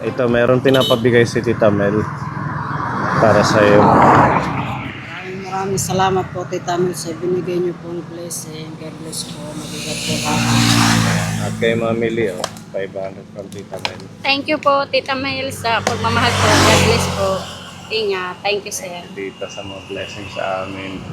Ito, meron pinapabigay si Tita Mel para sa iyo. Maraming salamat po, Tita Mel, sa binigay niyo pong blessing. God bless po. Mabigat po ka. At kay Mami Lee, 500 from Tita Mel. Thank you po, Tita Mel, sa pagmamahal po. God bless po. Ingat. Thank you, sir. Dito sa mga blessing sa amin.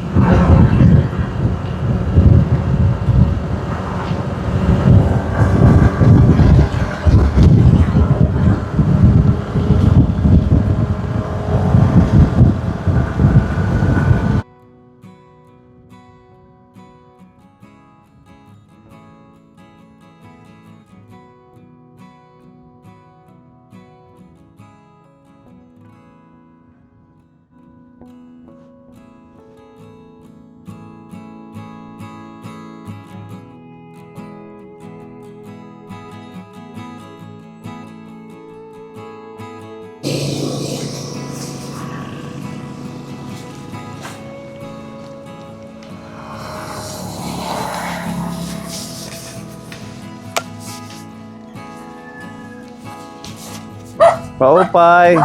Paupay!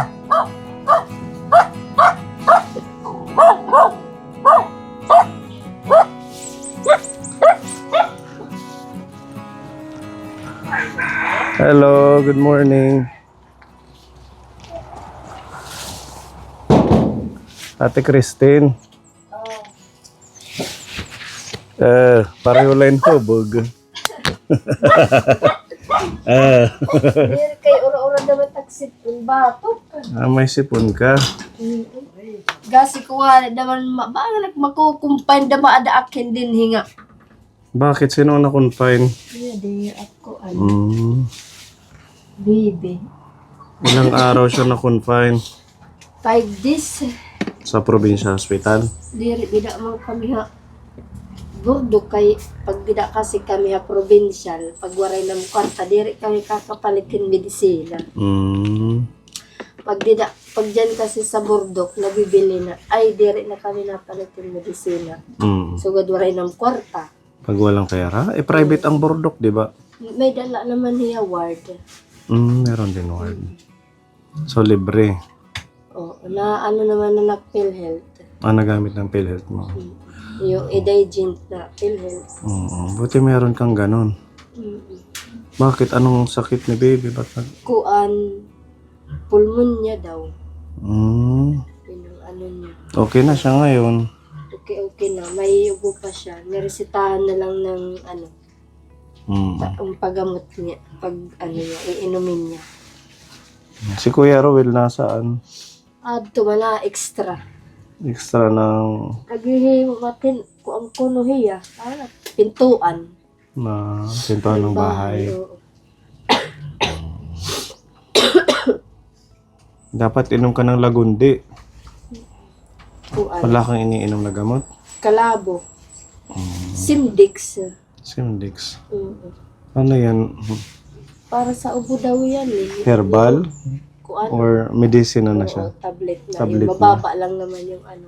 Hello, good morning. Ate Christine. Pareho lang hubog. Diri kay ora-ora naman taksit yung batok. May sipon ka. Gasi ko nga naman mabanganak makukumpain na maada akin din hinga. Bakit? Sino ang na-confine? Di ako baby. Ilang araw siya na-confine 5 days. sa probinsya hospital? Diri bida man kami ha. Burdo kay pag bida kasi kami ha provincial, pag waray ng kwarta diri kami kakapalitin medisina. Pag dyan kasi sa Burdok, nabibili na, ay, diri na kami napalitin medisina. Sugad waray ng kwarta. Pag walang pera? Private ang Burdok, di ba? May dala naman niya ward. Meron din ward. So, libre. Na ano naman na PhilHealth. Nagamit ng PhilHealth mo. Yung Edigent na PhilHealth. Buti meron kang ganon. Bakit? Anong sakit ni baby? Ba't Kuan, pulmonya daw. Mm. Yun ang ano niya. Okay na siya ngayon. Okay na. May ubo pa siya. Niresitahan na lang ng ano, ang paggamot niya. Pag ano niya, iinumin niya. Si Kuya Rowel nasaan? Tumala extra. Extra ng Nagihimatin ko ang kuno hiya. Pintuan. na pintuan ng bahay. Oo. Dapat inom ka ng lagundi. Kuan. Wala kang iniinom na gamot? Kalabo. Simdix. Simdix. Oo. Ano yan? Para sa ubo daw yan eh. Herbal? Kuan. Or medicine na siya? Oo, tablet na. Tablet Yung mababa lang naman yung ano.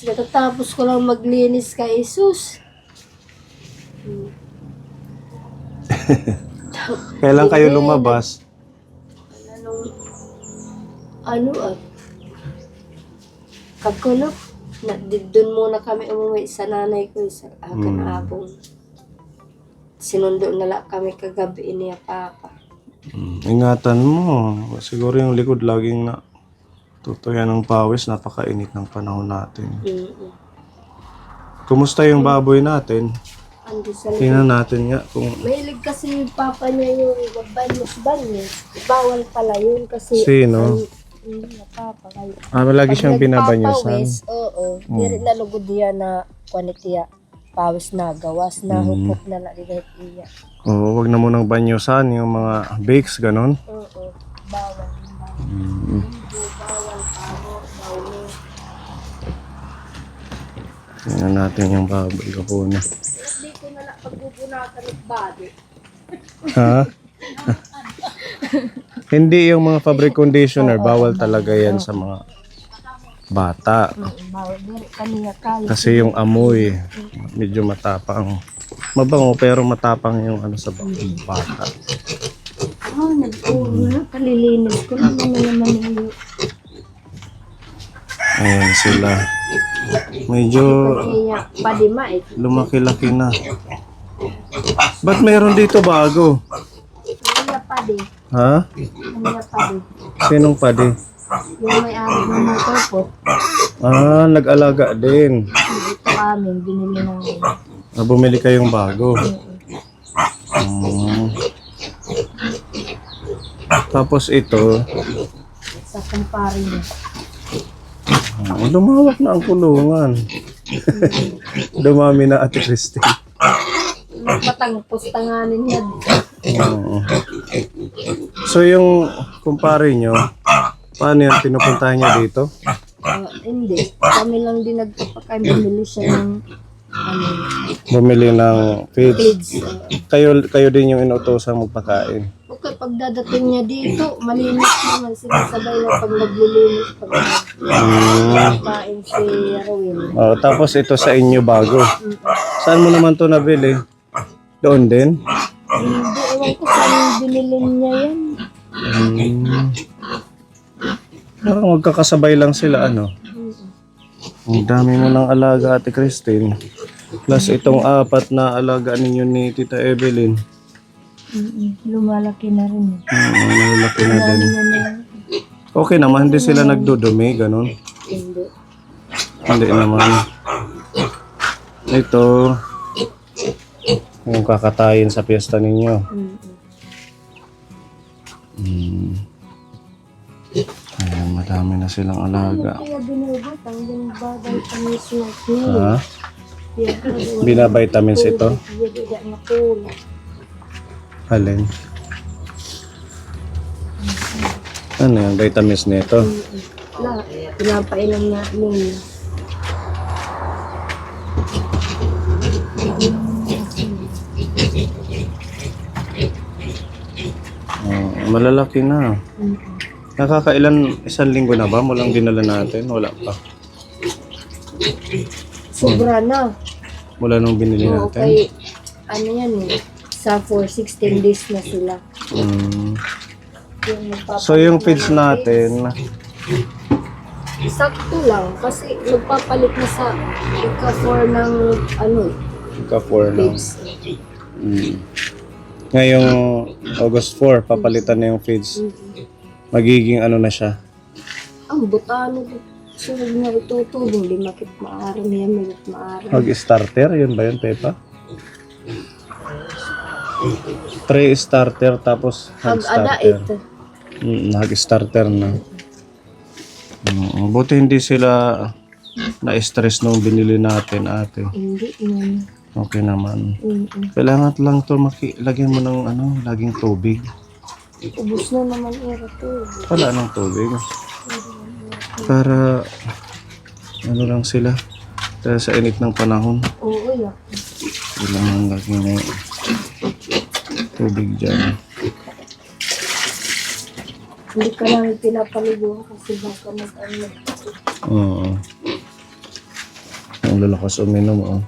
Natatapos ko lang maglinis kay Jesus. Kailan kayo lumabas? Kagkulok. Doon muna kami umuwi sa nanay ko sa akin abong. Sinundo na lang kami kagabi niya papa. Ingatan mo. Siguro yung likod laging na tutuyan ng pawis. Napakainit ng panahon natin. Kumusta yung baboy natin? Andi sa Tingnan natin nga kung mahilig kasi yung papa niya yung banyos. Bawal pala yun kasi sino? papa kayo. Lagi siyang binabanyasan. Oo. Diri na lugod diya na kwanitiya. Pawis na gawas na hupok na dihit iya. Oo, wag na munang banyosan yung mga bakes, ganon. Oo. Bawal. Bawal pabo. Bawal. Tingnan natin yung baboy ko na. Hindi ko na lang pagbubunakan ng body. Ha? Hindi yung mga fabric conditioner, bawal talaga yan sa mga bata. Bawal diri kaniya kayo. Kasi yung amoy, medyo matapang. Mabango pero matapang yung ano sa bata. Kalilinis ko lang naman yung Ayan sila. Medyo pag-iyak pa di ma eh. lumaki-laki na. Ba't mayroon dito bago? Kaya pa di. Ha? Kaya pa di. Sinong padi? Yung may-ari ng motor po, Ah, nag-alaga din. ito amin, binili namin. Bumili kayong bago. Hmm. Tapos ito, Sa kumpare niya. lumawak na ang kulungan. Dumami na Ate Christine. Matangpos tanganin niya. Oo. So yung kumpare nyo, paano yan? Pinupuntahan niya dito? Hindi. Kami lang din nagpapakain. Bumili siya ng Bumili ng feeds. feeds. Kayo din yung inuutosan magpakain. Okay, pagdadating niya dito, malinis naman. Sinasabay na pag naglilinis. Pag nagpakain si Rowin. Oh, tapos ito sa inyo bago. Saan mo naman to nabili? Doon din? Hindi, ewan ko saan binili niya yan. Parang magkakasabay lang sila ano. Ang dami mo ng alaga Ate Christine. Plus itong 4 na alaga ninyo ni Tita Evelyn. Lumalaki na rin. Malalaki na din. Ano na, Okay naman, hindi sila nagdudumi, ganun. hindi. Hindi naman. Ito, yung kakatayin sa piyesta ninyo. Ayan, madami na silang alaga. Kaya binugot ang bagay kami sa Ha? Binavitamins ito? Hindi na kulo. Alin? Ano yung vitamins nito? Pinapainom namin. Malalaki na. Nakakailan, 1 linggo na ba? Mulang dinala natin? Wala pa. Sobra na. Mula nung binili Oo, natin? kay, ano yan eh, sa for 16 days na sila. Yung So yung feeds natin, sakto lang kasi nagpapalit na sa ika-4 ng ano, ka-4 na. feeds. Ngayong August 4, papalitan na yung feeds. Magiging ano na siya. Ang butano ko. Sunod na itutulong, di makit maaari niya, malit maaari. Mag-starter, yun ba yun, Pepa? 3 starter tapos Pag-ada hag-starter. ito. Hag-starter na. Buti hindi sila na-stress nung binili natin, ate. Hindi yun. Okay naman. Kailangan lang to lagyan mo ng laging tubig. Ubus na naman era to. Wala ng tubig. Para lang sila. Dahil sa init ng panahon. Oo, yeah. Kailangan lagyan ng tubig dyan. Hindi ka lang pinapaliguan kasi baka mag-ano. Oo. Ang lalakas uminom, oh.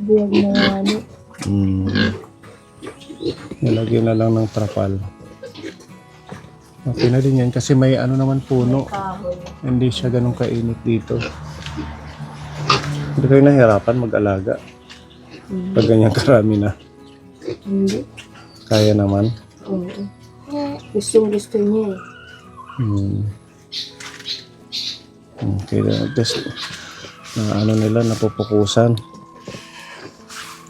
Buwag na ano. Nilagyan na lang ng trapal. Okay na din yan kasi may naman puno. Kahoy. Hindi siya ganun kainit dito. Hindi kayo nahirapan mag-alaga. Pag ganyan karami na. Hindi. Kaya naman. Oo. Gusto niya eh. Okay na. Just, nila, napupukusan.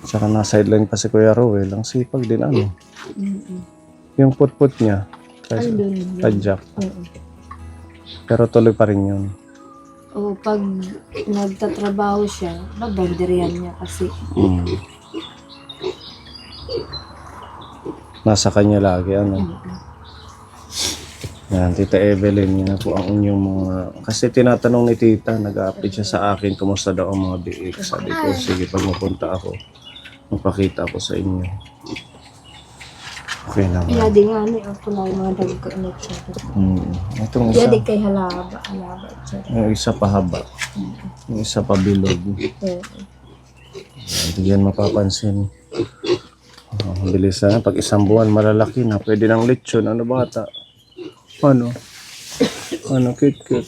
Saka na sideline pa si Kuya Rowel. Ang sipag din Yung put-put niya. Andun. Padjak. Oo. Pero tuloy pa rin yun. O pag nagtatrabaho siya, babanderian niya kasi. Nasa kanya lagi, Yan, Tita Evelyn, yun na po ang inyong mga... Kasi tinatanong ni Tita, nag-update siya sa akin, kumusta daw ang mga biik. Sabi ko, sige, pag mapunta ako, magpakita ako sa inyo. Okay naman. Kaya di nga ako lang yung mga dagko na siya. Itong Kaya isa, di kay halaba siya. yung isa pahaba. Yung isa pabilog. Oo. Hindi yan mapapansin. Oh, bilis na. Pag isang buwan, malalaki na. Pwede ng lechon. Ano bata? Ano? Ano, kit-kit?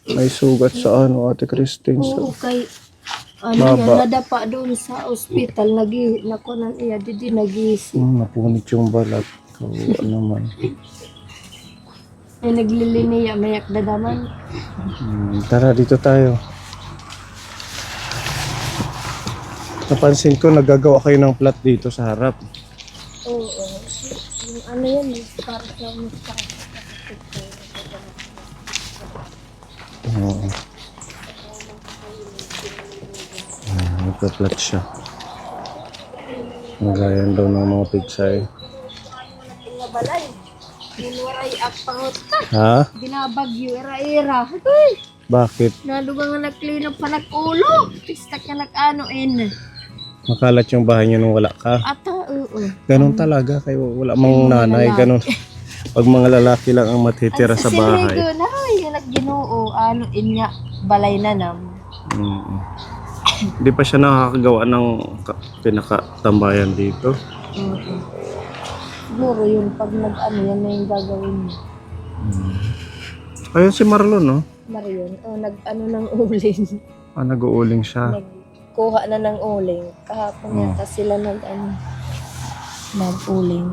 May sugat sa ano, Ate Christine. Oo, Sa... kay ano Maba. yan, nadapa doon sa ospital, nakunan iya, di nagising. Napunit yung balat. Kawa naman. Ay nagliliniya, mayak dadaman. Tara, dito tayo. Napansin ko, nagagawa kayo ng plat dito sa harap. Oo, yung ano yan, para sa mukha. Oo. Nagpa-plat siya. Nagayan daw ng mga pitsay. Nga balay, ginuwaray ang pangot ka. Ha? Binabagyo, era-era. Uy, Bakit? nalugang nga nag-clean up pa nag-ulo. Pistak ka nag-ano-in. Makalat yung bahay niyo nung wala ka. Ata, oo. Ganun talaga. Kayo wala mang nanay. Ganun. Pag mga lalaki lang ang matitira sa bahay. Siligo na, yung nag-ginoo, ano, inya, balay na nam. Mm. Hindi pa siya nakakagawa ng pinakatambayan dito. Siguro yun, pag nag-ano, yan na yung gagawin niya. Ayun si Marlon, no? Marion, nag-ano ng uling. Nag-uuling siya. Nagkuha na ng uling. Kahapon yata sila nag-uling.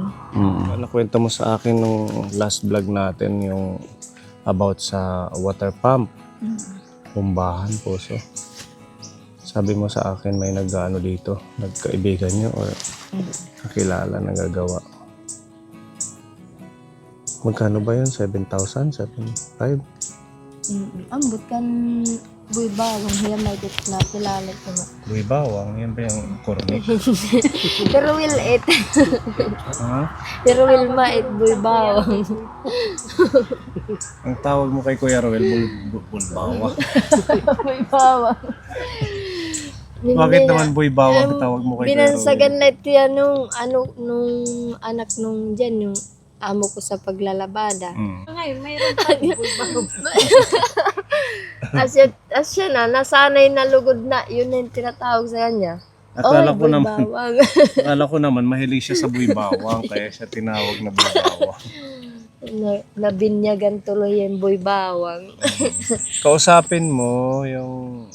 Nakwento mo sa akin nung last vlog natin yung about sa water pump. Pumbahan, puso. Sabi mo sa akin may nag-ano dito, nagkaibigan niyo or kakilala na gagawa. Magkano ba yun? 7,000? 7,500? Ambot kan buy bawang hiya may dit na kilala ko na. Buy bawang, yan ba yung cornet? Pero will it. Ha? Pero will mait buy bawang. Ang tawag mo kay Kuya Roel, bulbawa. Buy bawang. Bakit naman buy bawang tawag mo kay Kuya Roel? Binansagan na yan nung anak nung dyan, yung amo ko sa paglalabada. Ngayon, mayroon pa. Asya na, nasanay na lugod na, yun na yung tinatawag sa kanya. Akala ko buy naman, bawang. akala ko naman mahilig siya sa buy bawang, kaya siya tinawag na buy bawang. Nabinyagan tuloy yung buy bawang. Kausapin mo yung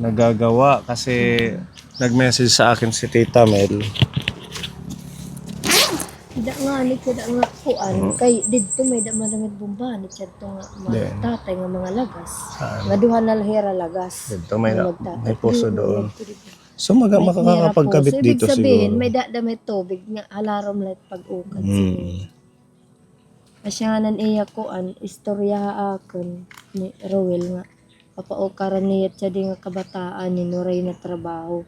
nagagawa kasi nag-message sa akin si Tita Mel. Tidak nga kuan kay didto may madamit bomba ni kadto nga mga tatay nga mga lagas. Nga duha na lahira lagas. Dito may puso doon. So makakapagkabit dito ibig sabihin, siguro. may may tubig nga alarom let pag-ukan. Asyanan iya kuan istorya akon ni Roel nga papaukaran niya siya di nga kabataan ni Noray na trabaho.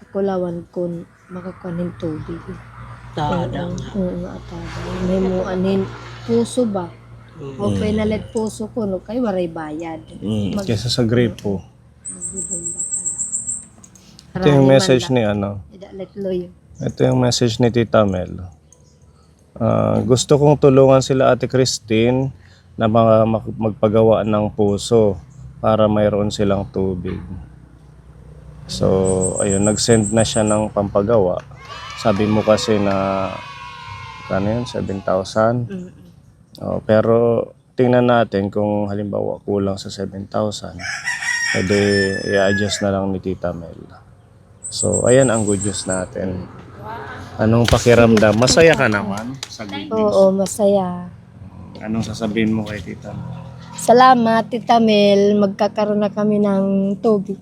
Kukulawan kun makakuanin tubig. Tadang. Oo nga tadang. May mo anin puso ba? O pinalit puso ko no kay waray bayad. Kesa sa gripo. Magbubomba ka na. Ito yung message ni ano. Idalit loyo. Ito yung message ni Tita Mel. Gusto kong tulungan sila Ate Christine na magpagawa ng puso para mayroon silang tubig. So, ayun, nag-send na siya ng pampagawa. Sabi mo kasi na, ano yun, 7,000? Pero, tingnan natin kung halimbawa kulang sa 7,000. Pwede i-adjust na lang ni Tita Mel. So, ayan ang good news natin. Anong pakiramdam? Masaya ka naman sa good news? Oo, masaya. Anong sasabihin mo kay Tita Mel? Salamat, Tita Mel. Magkakaroon na kami ng tubig.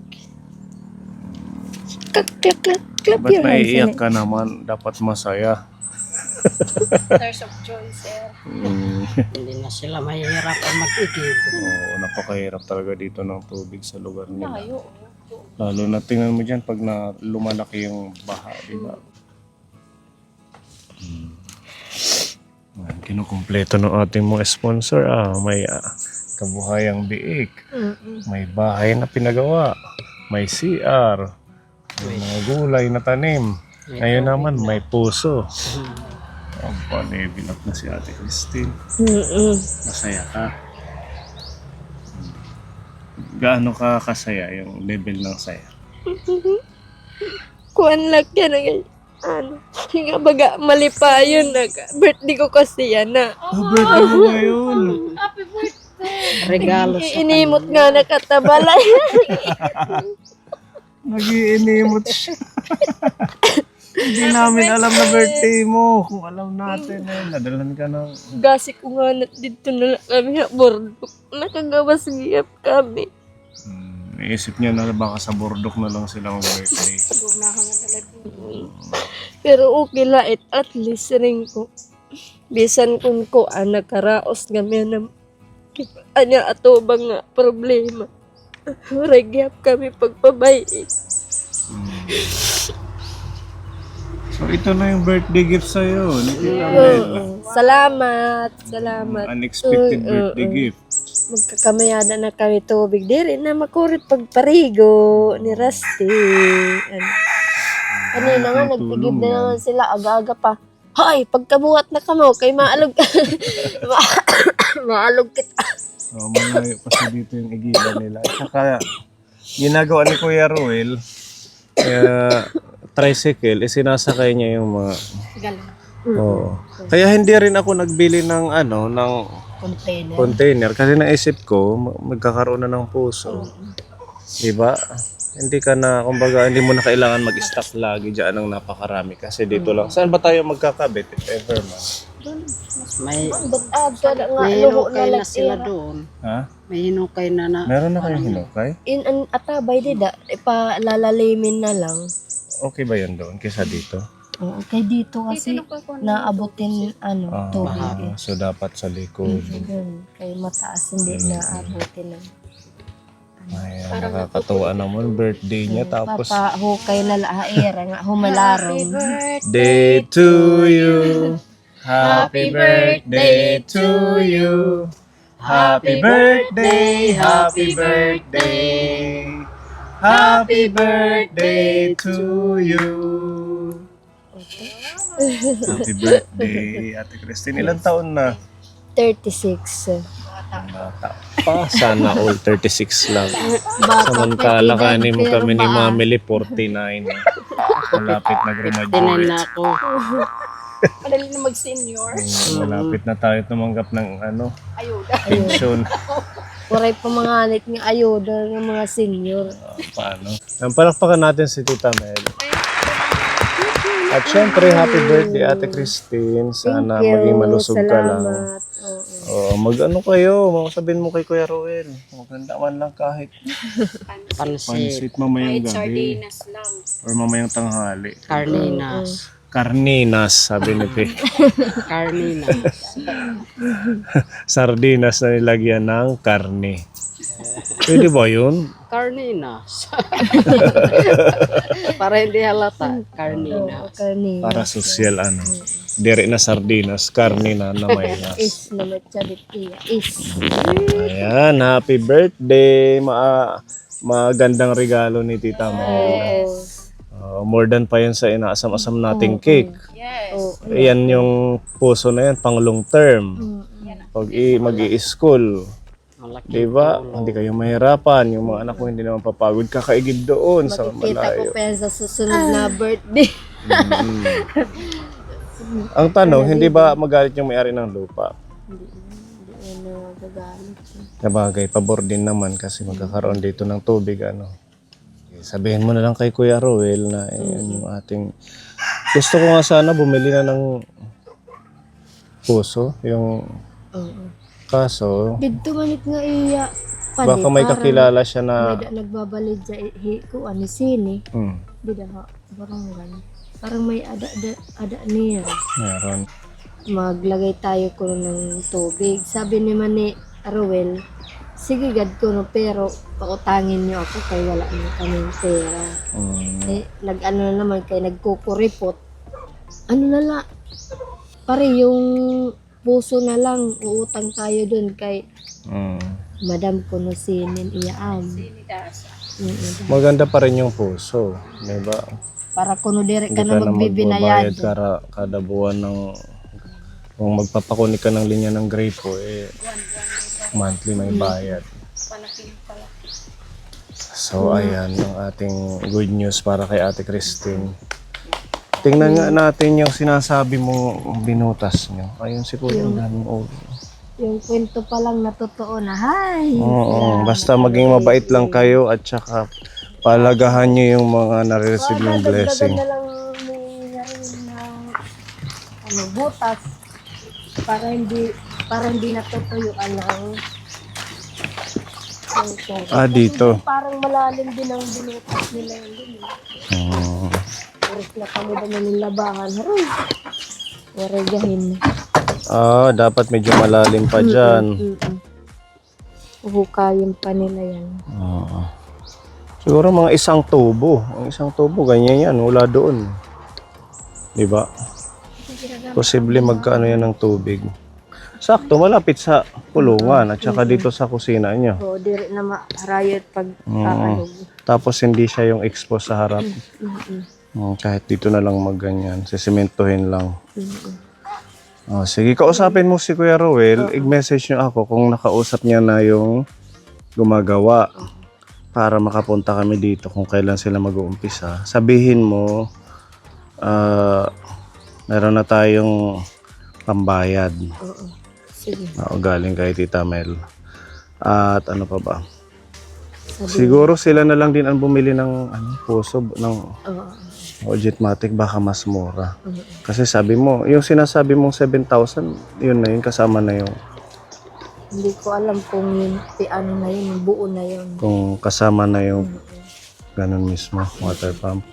Clap Ba't your hands. naiiyak ka naman? Dapat masaya. Tears of joy, sir. Hindi na sila mahihirapan mag-igib. Oo, napakahirap talaga dito ng tubig sa lugar nila. Lalo na tingnan mo dyan pag lumalaki yung baha, di ba? Kinukumpleto ng ating mga sponsor. May kabuhayang biik. May bahay na pinagawa. May CR. May mga gulay na tanim. Ngayon naman may puso. Ang panibilap na si Ate Christine. Masaya ka. Gaano ka kasaya yung level ng saya? kuan lang yan ano, nga baga mali pa yun, birthday ko kasi yan na. Birthday mo ngayon. Regalo sa Inimot nga nakatabalay. Nag-iinimot siya. Hindi namin alam na birthday mo. Kung alam natin nadalhan ka ng... Gasi ko nga na dito na lang kami ha, bordok. Nakagawas giyap kami. Naisip niya na baka sa bordok na lang silang birthday. Pero okay la at least rin ko. Bisan kung ko nakaraos kami na anya ato bang nga problema. Nagyap kami pagpabay. So ito na yung birthday gift sa'yo. Nikita Mel. Salamat. Unexpected birthday gift. Magkakamayada na kami tubig. Di rin na makurit pagparigo ni Rusty. Kanina nga, nagtigib na naman sila. Aga-aga pa. Hoy, pagkabuhat na kamo, kay maalog. Maalog kita. Malayo pa sa dito yung igilan nila. At saka, ginagawa ni Kuya Ruel, tricycle, sinasakay niya yung mga... Oo. Kaya hindi rin ako nagbili ng ng container kasi naisip ko magkakaroon na ng puso. Diba? Hindi ka na, kumbaga, hindi mo na kailangan mag-stock lagi diyan ng napakarami kasi dito lang. Saan ba tayo magkakabit if ever man? May May hinukay na sila doon. Ha? May hinukay na na. Meron na kayong hinukay? Atabay dida, ipalalalim na lang. Okay ba yun doon kaysa dito? Oo, kay dito kasi naabutin tubig. So dapat sa likod. Kay mataas hindi naabutin ng Ay, nakakatuwa naman birthday niya tapos papahukay na lahaira nga humalarom. Day to you. Happy birthday to you. Happy birthday, happy birthday. Happy birthday to you. Happy birthday, Ate Christine. Ilang taon na? 36. Bata pa. Sana all 36 lang. Samantala kanin mo kami ni Mamili 49. Malapit na Tinayin graduate. na ako. Madali na mag-senior. Malapit na tayo tumanggap ng pension. Waray pamanganit nga ayuda ng mga senior. Paano? Ang palakpakan natin si Tita Mel. At syempre, happy birthday Ate Christine. Sana maging malusog ka lang. Oo, mag-ano kayo, sabihin mo kay Kuya Roel. Maganda man lang kahit pansit mamayang Kahit gabi. sardinas lang. Or mamayang tanghali. Carninas. Carninas, sabi ni Pe. Carninas. Sardinas na nilagyan ng karne. Pwede ba yun? Carninas. Para hindi halata. Carninas. Para sosyal Dire na sardinas, karne na mayas. Is na matchabit iya. Is. Ayan, happy birthday. Magandang regalo ni Tita Mel. More than pa yan sa inaasam-asam nating cake. Yes. Ayan yung puso na yan, pang long term. Pag mag-i-school, diba? Hindi kayo mahirapan. Yung mga anak mo hindi naman papagod. Kakaigid doon sa Makikita ko malayo. pa yan sa susunod na birthday. Ang tanong, hindi ba magalit yung may-ari ng lupa? Hindi na gagalit. Sabagay, pabor din naman kasi magkakaroon dito ng tubig. Sabihin mo na lang kay Kuya Roel na yun yung ating... Gusto ko nga sana bumili na ng puso, yung kaso, Dito manit nga iya. baka may kakilala siya na... May nagbabalid sa ko ani sini. Hmm, Bida ha, barangay. Parang may ada niya. meron. Maglagay tayo ko ng tubig. Sabi ni Mani Roel, sige gad ko no, pero pautangin niyo ako kay wala na kaming pera. Nag-ano na naman kay nagkukuripot. Ano na la, pare yung puso na lang, uutang tayo dun kay Madam Kunosinin iyaan. Maganda pa rin yung puso, di ba? Para kuno dire Hindi ka na magbibinayad. kada buwan ng... Kung magpapakunik ka ng linya ng grapo, monthly may bayad. So, ayan ang ating good news para kay Ate Christine. Tingnan nga natin yung sinasabi mong binutas nyo. Ayun si Kuya Dan. Yung kwento pa lang na totoo na, hay! Oo, basta maging mabait lang kayo at saka palagahan nyo yung mga nare-receive yung blessing. Na lang ni ng butas para hindi natutuyuan ng Dito. Parang malalim din ang binutas nila yun. Oras na kami ba nanilabangan. Haroy! Waregahin. Dapat medyo malalim pa dyan. Hukayin pa nila yan. Siguro mga isang tubo. Ang isang tubo, ganyan yan. Wala doon. Diba? Posible magkaano yan ng tubig. Sakto, malapit sa kulungan at saka dito sa kusina nyo. Oo, dire na maharayot pag kaanog. Tapos hindi siya yung expose sa harap. Kahit dito na lang magganyan. Sisimentohin lang. Sige, kausapin mo si Kuya Rowel. I-message nyo ako kung nakausap niya na yung gumagawa para makapunta kami dito kung kailan sila mag-uumpisa. Sabihin mo, meron na tayong pambayad. Sige. Galing kay Tita Mel. At ano pa ba? Siguro sila na lang din ang bumili ng puso ng Jetmatic, baka mas mura. Kasi sabi mo, yung sinasabi mong 7,000, yun na yun, kasama na yung Hindi ko alam kung yung ano na yun, yung buo na yun. kung kasama na yung ganun mismo, water pump.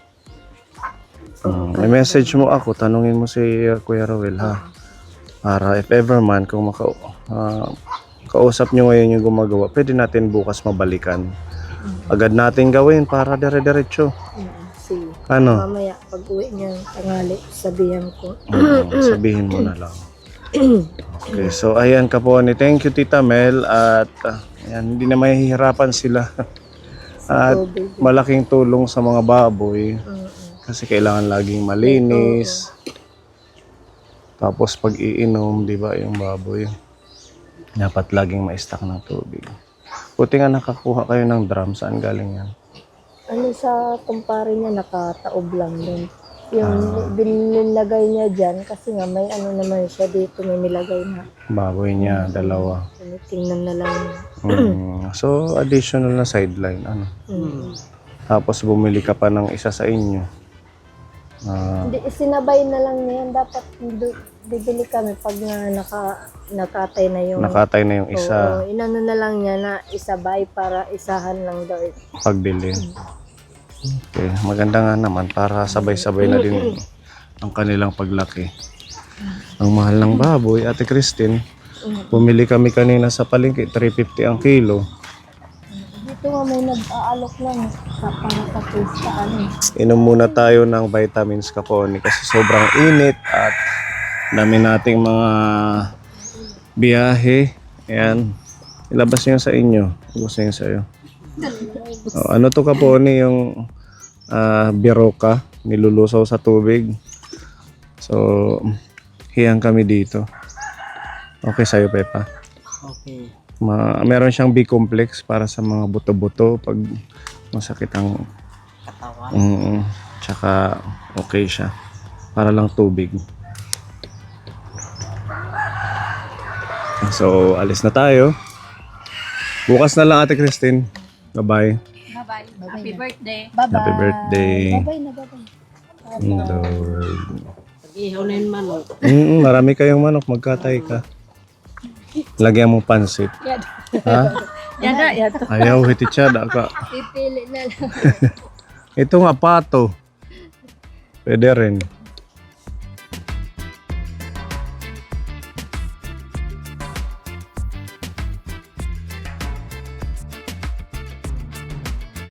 May message mo ako, tanungin mo si Kuya Rowel ha. Para if ever man, kung kausap nyo ngayon yung gumagawa, pwede natin bukas mabalikan. Agad natin gawin para dire-diretso. Sige. Ano? Mamaya, pag uwi niya tangali, sabihan ko. Sabihin mo na lang. Okay, so ayan ka po ni thank you Tita Mel at ayan, hindi na mahihirapan sila. At malaking tulong sa mga baboy kasi kailangan laging malinis. Tapos pag iinom, di ba, yung baboy dapat laging ma-stack ng tubig. Buti nga nakakuha kayo ng drum. Saan galing yan? Ano sa kumpare niya, nakataob lang din. Yung binilagay niya dyan, kasi nga may ano naman siya dito, may nilagay na. Baboy niya, dalawa. Tingnan na lang. So, additional na sideline. Ano? Tapos bumili ka pa ng isa sa inyo. Hindi, sinabay na lang niya yan. Dapat bibili kami pag nakatay na yung... Nakatay na yung isa. Oo, inano na lang niya na isabay para isahan lang daw. Pagbili. Okay, maganda nga naman para sabay-sabay na din ang kanilang paglaki. Ang mahal ng baboy, Ate Christine. Bumili kami kanina sa palengke, 350 ang kilo. Dito nga may nag-aalok lang sa pangkapista ano. Inom muna tayo ng vitamins Kaponi kasi sobrang init at dami nating mga biyahe. Ayan. Ilabas nyo sa inyo. Gusto nyo sa'yo. Ano to Kaponi, yung biroka, nilulusaw sa tubig. So, hiyang kami dito. Okay sa'yo, Pepa? Okay. Meron siyang B-complex para sa mga buto-buto pag masakit ang Katawan. Tsaka okay siya. Para lang tubig. So, alis na tayo. Bukas na lang, Ate Christine. Bye-bye. Bye-bye. Happy birthday. Bye-bye. Happy birthday. Bye-bye na, bye-bye. Lord. Pag-ihaw na yung manok. Marami kayong manok. Magkatay ka. Lagyan mo pansit. Ha? Yan na, yan. Ayaw, hitichada ka. Pipili na lang. Ito nga, pato. Pwede rin.